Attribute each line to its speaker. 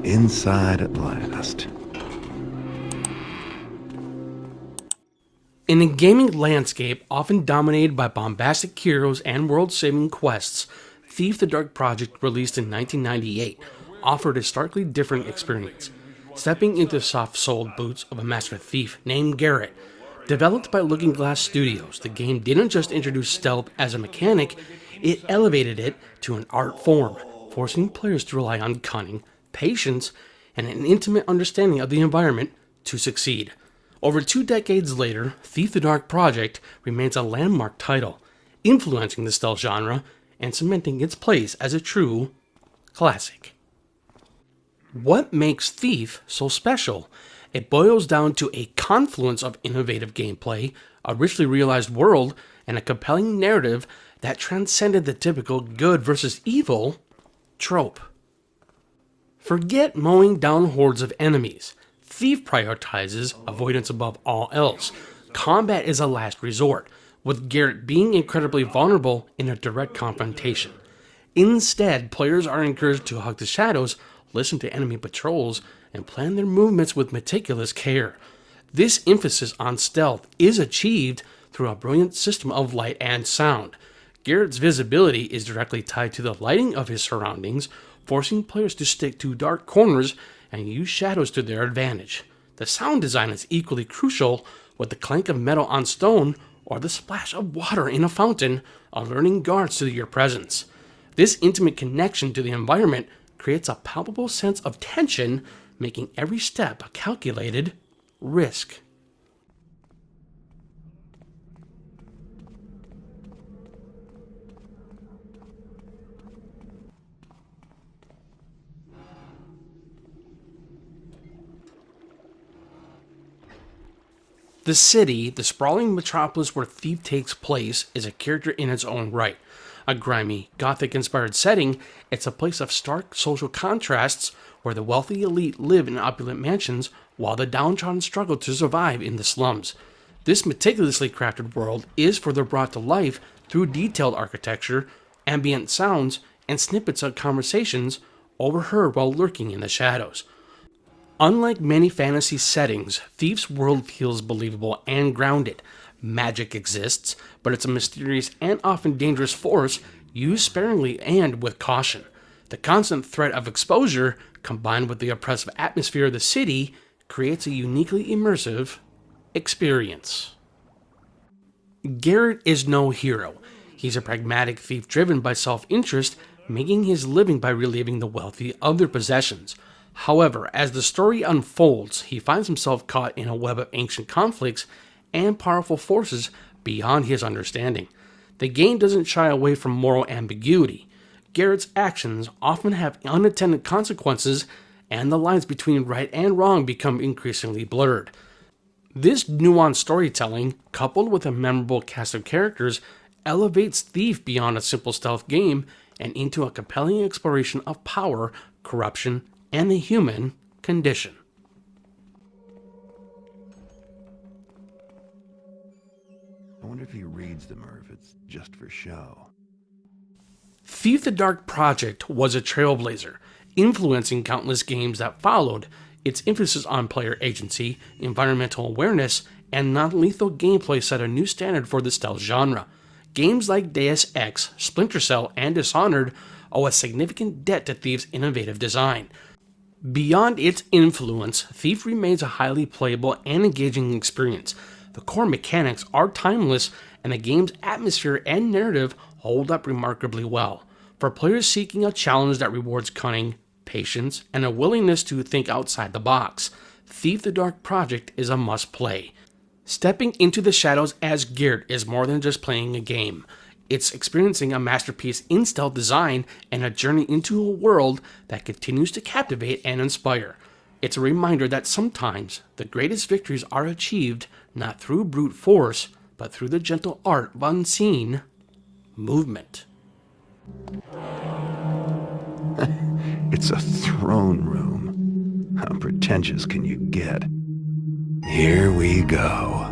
Speaker 1: inside at last.
Speaker 2: In a gaming landscape often dominated by bombastic heroes and world-saving quests, Thief the Dark Project, released in 1998, offered a starkly different experience. Stepping into the soft-soled boots of a master thief named Garrett. Developed by Looking Glass Studios, the game didn't just introduce stealth as a mechanic, it elevated it to an art form, forcing players to rely on cunning, patience, and an intimate understanding of the environment to succeed. Over 2 decades later, Thief the Dark Project remains a landmark title, influencing the stealth genre and cementing its place as a true classic. What makes Thief so special? It boils down to a confluence of innovative gameplay, a richly realized world, and a compelling narrative that transcended the typical good versus evil trope. Forget mowing down hordes of enemies. Thief prioritizes avoidance above all else. Combat is a last resort, with Garrett being incredibly vulnerable in a direct confrontation. Instead, players are encouraged to hug the shadows, listen to enemy patrols, and plan their movements with meticulous care. This emphasis on stealth is achieved through a brilliant system of light and sound. Garrett's visibility is directly tied to the lighting of his surroundings, forcing players to stick to dark corners and use shadows to their advantage. The sound design is equally crucial, with the clank of metal on stone or the splash of water in a fountain alerting guards to your presence. This intimate connection to the environment creates a palpable sense of tension, making every step a calculated risk. The city, the sprawling metropolis where Thief takes place, is a character in its own right. A grimy, Gothic-inspired setting, it's a place of stark social contrasts where the wealthy elite live in opulent mansions while the downtrodden struggle to survive in the slums. This meticulously crafted world is further brought to life through detailed architecture, ambient sounds, and snippets of conversations overheard while lurking in the shadows. Unlike many fantasy settings, Thief's world feels believable and grounded. Magic exists, but it's a mysterious and often dangerous force used sparingly and with caution. The constant threat of exposure, combined with the oppressive atmosphere of the city, creates a uniquely immersive experience. Garrett is no hero. He's a pragmatic thief driven by self-interest, making his living by relieving the wealthy of their possessions. However, as the story unfolds, he finds himself caught in a web of ancient conflicts and powerful forces beyond his understanding. The game doesn't shy away from moral ambiguity. Garrett's actions often have unintended consequences, and the lines between right and wrong become increasingly blurred. This nuanced storytelling, coupled with a memorable cast of characters, elevates Thief beyond a simple stealth game and into a compelling exploration of power, corruption, and the human condition.
Speaker 1: I wonder if he reads them or if it's just for show.
Speaker 2: Thief the Dark Project was a trailblazer, influencing countless games that followed. Its emphasis on player agency, environmental awareness, and non-lethal gameplay set a new standard for the stealth genre. Games like Deus Ex, Splinter Cell, and Dishonored owe a significant debt to Thief's innovative design. Beyond its influence, Thief remains a highly playable and engaging experience. The core mechanics are timeless, and the game's atmosphere and narrative hold up remarkably well. For players seeking a challenge that rewards cunning, patience, and a willingness to think outside the box, Thief the Dark Project is a must-play. Stepping into the shadows as Garrett is more than just playing a game. It's experiencing a masterpiece in stealth design and a journey into a world that continues to captivate and inspire. It's a reminder that sometimes the greatest victories are achieved not through brute force, but through the gentle art of unseen movement.
Speaker 1: It's a throne room. How pretentious can you get? Here we go.